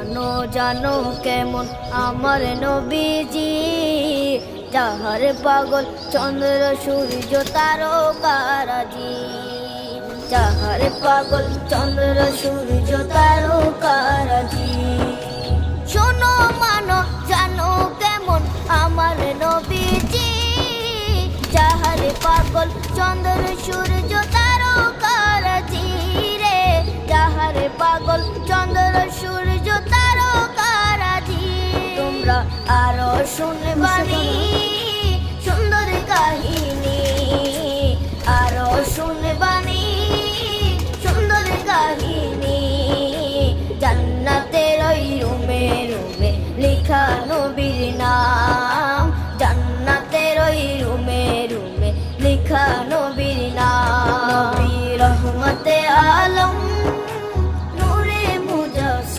শোনো জানো কেমন আমার নবীজি, যাহার পাগল চন্দ্র সূর্য তারকারাজি, যাহার পাগল চন্দ্র সূর্য তারকারাজি। শোনো মানো জানো কেমন আমার নবীজি, যাহার পাগল চন্দ্র সূর্য তারকারাজি রে, যাহার পাগল চন্দ্র সূর্য তারকারাজি। তোমরা আরো শুনবানি